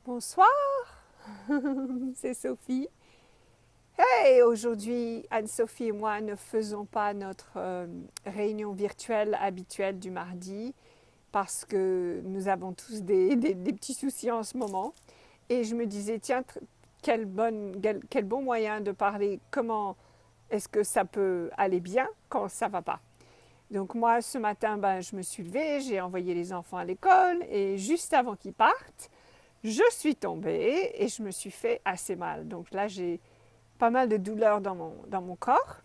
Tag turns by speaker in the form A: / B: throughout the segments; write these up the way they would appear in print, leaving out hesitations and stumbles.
A: Bonsoir, c'est Sophie. Hey, aujourd'hui, Anne-Sophie et moi ne faisons pas notre réunion virtuelle habituelle du mardi parce que nous avons tous des petits soucis en ce moment. Et je me disais, tiens, quel bon moyen de parler comment est-ce que ça peut aller bien quand ça va pas. Donc moi, ce matin, je me suis levée, j'ai envoyé les enfants à l'école et juste avant qu'ils partent, je suis tombée et je me suis fait assez mal. Donc là, j'ai pas mal de douleurs dans mon corps.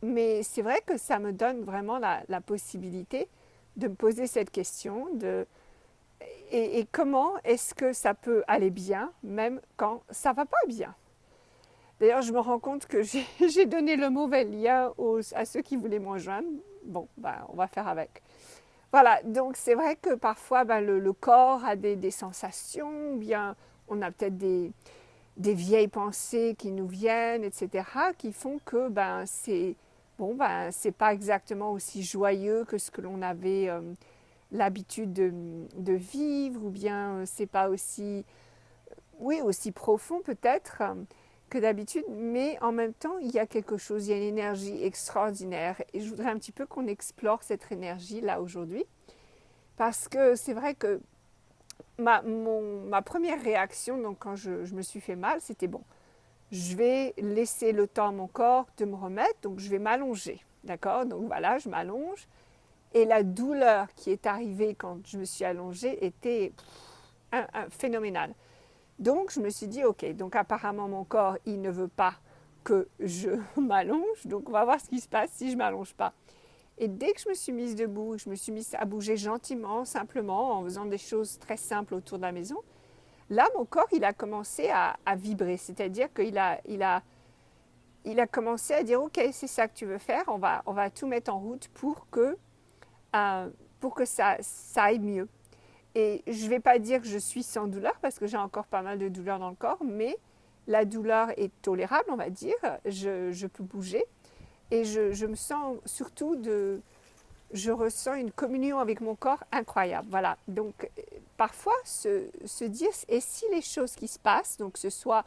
A: Mais c'est vrai que ça me donne vraiment la possibilité de me poser cette question et comment est-ce que ça peut aller bien même quand ça va pas bien. D'ailleurs, je me rends compte que j'ai donné le mauvais lien à ceux qui voulaient me rejoindre. Bon, on va faire avec. Voilà, donc c'est vrai que parfois le corps a des sensations, ou bien on a peut-être des vieilles pensées qui nous viennent, etc., qui font que c'est pas exactement aussi joyeux que ce que l'on avait l'habitude de vivre, ou bien c'est pas aussi, oui, aussi profond peut-être que d'habitude, mais en même temps, il y a quelque chose, il y a une énergie extraordinaire. Et je voudrais un petit peu qu'on explore cette énergie là aujourd'hui. Parce que c'est vrai que ma première réaction, donc quand je me suis fait mal, c'était bon, je vais laisser le temps à mon corps de me remettre, donc je vais m'allonger. D'accord. Donc voilà, je m'allonge. Et la douleur qui est arrivée quand je me suis allongée était phénoménale. Donc je me suis dit, ok, donc apparemment mon corps, il ne veut pas que je m'allonge, donc on va voir ce qui se passe si je ne m'allonge pas. Et dès que je me suis mise debout, je me suis mise à bouger gentiment, simplement, en faisant des choses très simples autour de la maison, là, mon corps, il a commencé à vibrer. C'est-à-dire qu'il a commencé à dire, OK, c'est ça que tu veux faire, on va tout mettre en route pour que ça aille mieux. Et je ne vais pas dire que je suis sans douleur, parce que j'ai encore pas mal de douleur dans le corps, mais la douleur est tolérable, on va dire. Je peux bouger. Et je me sens surtout je ressens une communion avec mon corps incroyable. Voilà. Donc, parfois, se dire, et si les choses qui se passent, donc que ce soit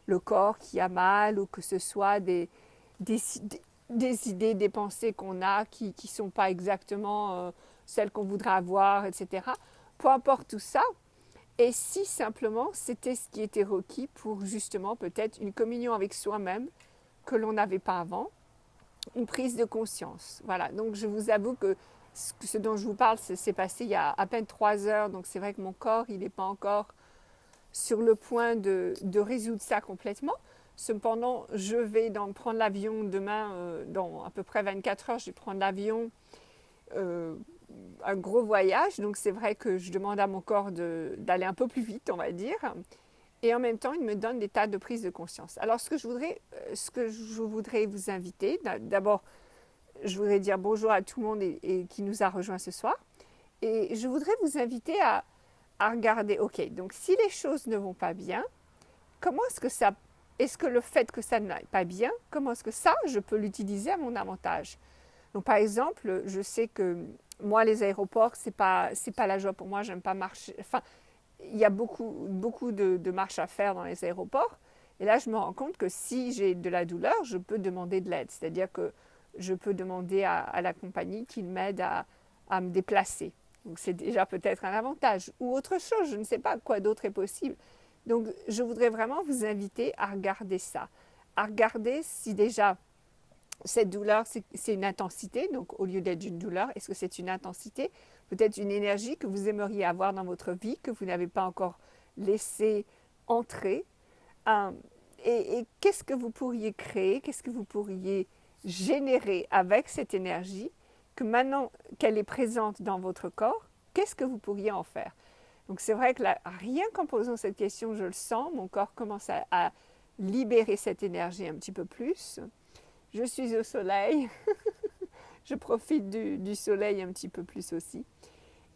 A: le corps qui a mal ou que ce soit des, des idées, des pensées qu'on a qui ne sont pas exactement celles qu'on voudrait avoir, etc. Peu importe tout ça. Et si simplement c'était ce qui était requis pour justement peut-être une communion avec soi-même que l'on n'avait pas avant, une prise de conscience. Voilà, donc je vous avoue que ce dont je vous parle, c'est passé il y a à peine 3 heures, donc c'est vrai que mon corps, il n'est pas encore sur le point de résoudre ça complètement. Cependant, je vais prendre l'avion demain, dans à peu près 24 heures, je vais prendre l'avion, euh, un gros voyage, donc c'est vrai que je demande à mon corps d'aller un peu plus vite, on va dire. Et en même temps, il me donne des tas de prises de conscience. Alors, ce que je voudrais vous inviter, d'abord, je voudrais dire bonjour à tout le monde et qui nous a rejoints ce soir. Et je voudrais vous inviter à regarder, ok, donc si les choses ne vont pas bien, comment est-ce que le fait que ça n'aille pas bien, comment est-ce que ça, je peux l'utiliser à mon avantage? Donc, par exemple, je sais que moi, les aéroports, c'est pas la joie pour moi, j'aime pas marcher. Enfin, il y a beaucoup de marches à faire dans les aéroports. Et là, je me rends compte que si j'ai de la douleur, je peux demander de l'aide. C'est-à-dire que je peux demander à la compagnie qu'il m'aide à me déplacer. Donc c'est déjà peut-être un avantage. Ou autre chose, je ne sais pas quoi d'autre est possible. Donc je voudrais vraiment vous inviter à regarder ça. À regarder si déjà cette douleur, c'est une intensité. Donc au lieu d'être une douleur, est-ce que c'est une intensité? Peut-être une énergie que vous aimeriez avoir dans votre vie, que vous n'avez pas encore laissé entrer. Euh, et qu'est-ce que vous pourriez créer, qu'est-ce que vous pourriez générer avec cette énergie, que maintenant qu'elle est présente dans votre corps, qu'est-ce que vous pourriez en faire? Donc c'est vrai que là, rien qu'en posant cette question, je le sens, mon corps commence à libérer cette énergie un petit peu plus. Je suis au soleil, je profite du soleil un petit peu plus aussi.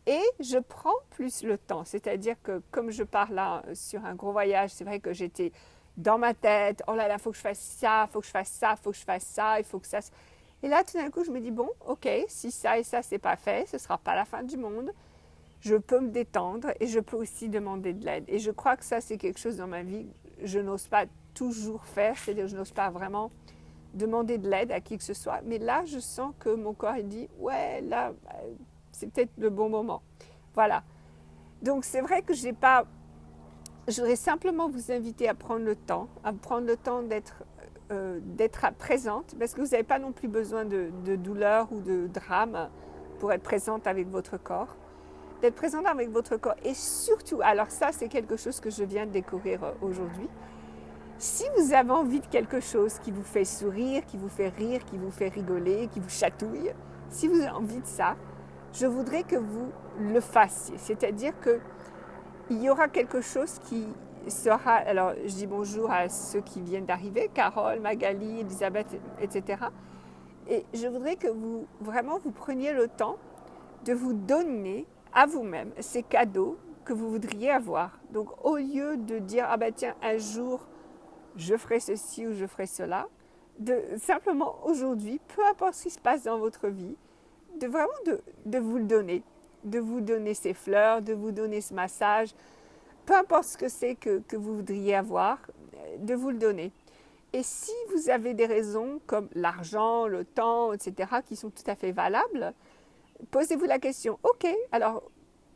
A: Et je prends plus le temps, c'est-à-dire que comme je pars là sur un gros voyage, c'est vrai que j'étais dans ma tête, oh là là, il faut que je fasse ça, il faut que je fasse ça, il faut que je fasse ça, il faut que ça... Et là, tout d'un coup, je me dis, bon, ok, si ça et ça, c'est pas fait, ce ne sera pas la fin du monde. je peux me détendre et je peux aussi demander de l'aide. Et je crois que ça, c'est quelque chose dans ma vie que je n'ose pas toujours faire, c'est-à-dire que je n'ose pas vraiment demander de l'aide à qui que ce soit. Mais là, je sens que mon corps il dit, ouais, là, c'est peut-être le bon moment. Voilà. Donc, c'est vrai que j'ai pas... Je voudrais simplement vous inviter à prendre le temps d'être présente, parce que vous n'avez pas non plus besoin de douleur ou de drame pour être présente avec votre corps. D'être présente avec votre corps. Et surtout, alors ça, c'est quelque chose que je viens de découvrir aujourd'hui. Si vous avez envie de quelque chose qui vous fait sourire, qui vous fait rire, qui vous fait rigoler, qui vous chatouille, si vous avez envie de ça, je voudrais que vous le fassiez. C'est-à-dire qu'il y aura quelque chose qui sera... Alors, je dis bonjour à ceux qui viennent d'arriver, Carole, Magali, Elisabeth, etc. Et je voudrais que vous, vraiment, vous preniez le temps de vous donner à vous-même ces cadeaux que vous voudriez avoir. Donc, au lieu de dire, ah ben tiens, un jour, je ferai ceci ou je ferai cela, simplement aujourd'hui, peu importe ce qui se passe dans votre vie, de vous le donner, de vous donner ces fleurs, de vous donner ce massage, peu importe ce que c'est que vous voudriez avoir, de vous le donner. Et si vous avez des raisons comme l'argent, le temps, etc., qui sont tout à fait valables, posez-vous la question, ok, alors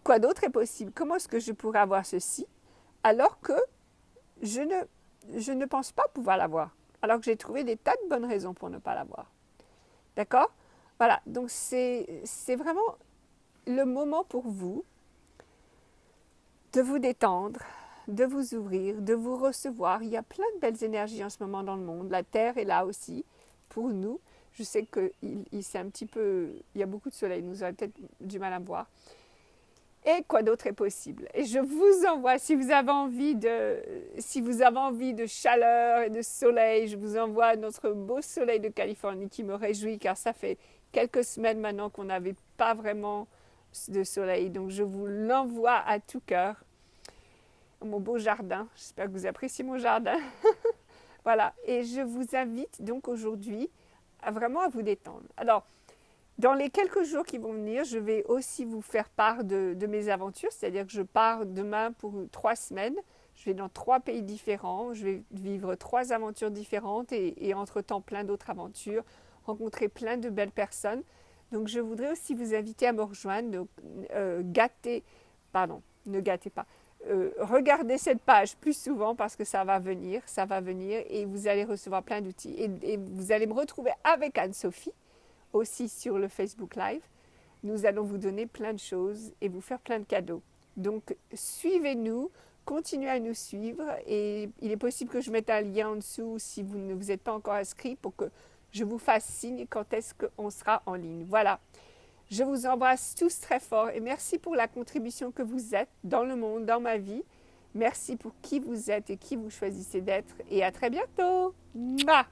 A: quoi d'autre est possible? Comment est-ce que je pourrais avoir ceci alors que je ne pense pas pouvoir l'avoir, alors que j'ai trouvé des tas de bonnes raisons pour ne pas l'avoir. D'accord? Voilà, donc c'est vraiment le moment pour vous de vous détendre, de vous ouvrir, de vous recevoir. Il y a plein de belles énergies en ce moment dans le monde. La Terre est là aussi pour nous. Je sais qu'il y a beaucoup de soleil, nous aurons peut-être du mal à voir. Et quoi d'autre est possible? Et je vous envoie, si vous avez envie de chaleur et de soleil, je vous envoie notre beau soleil de Californie qui me réjouit car ça fait quelques semaines maintenant qu'on n'avait pas vraiment de soleil. Donc je vous l'envoie à tout cœur. Mon beau jardin, j'espère que vous appréciez mon jardin. Voilà, et je vous invite donc aujourd'hui vraiment à vous détendre. Alors, dans les quelques jours qui vont venir, je vais aussi vous faire part de mes aventures, c'est-à-dire que je pars demain pour 3 semaines. Je vais dans 3 pays différents, je vais vivre 3 aventures différentes et entre-temps plein d'autres aventures, rencontrer plein de belles personnes. Donc je voudrais aussi vous inviter à me rejoindre, regardez cette page plus souvent parce que ça va venir et vous allez recevoir plein d'outils. Et vous allez me retrouver avec Anne-Sophie, aussi sur le Facebook Live. Nous allons vous donner plein de choses et vous faire plein de cadeaux. Donc, suivez-nous, continuez à nous suivre et il est possible que je mette un lien en dessous si vous ne vous êtes pas encore inscrit pour que je vous fasse signe quand est-ce qu'on sera en ligne. Voilà, je vous embrasse tous très fort et merci pour la contribution que vous êtes dans le monde, dans ma vie. Merci pour qui vous êtes et qui vous choisissez d'être et à très bientôt. Mouah!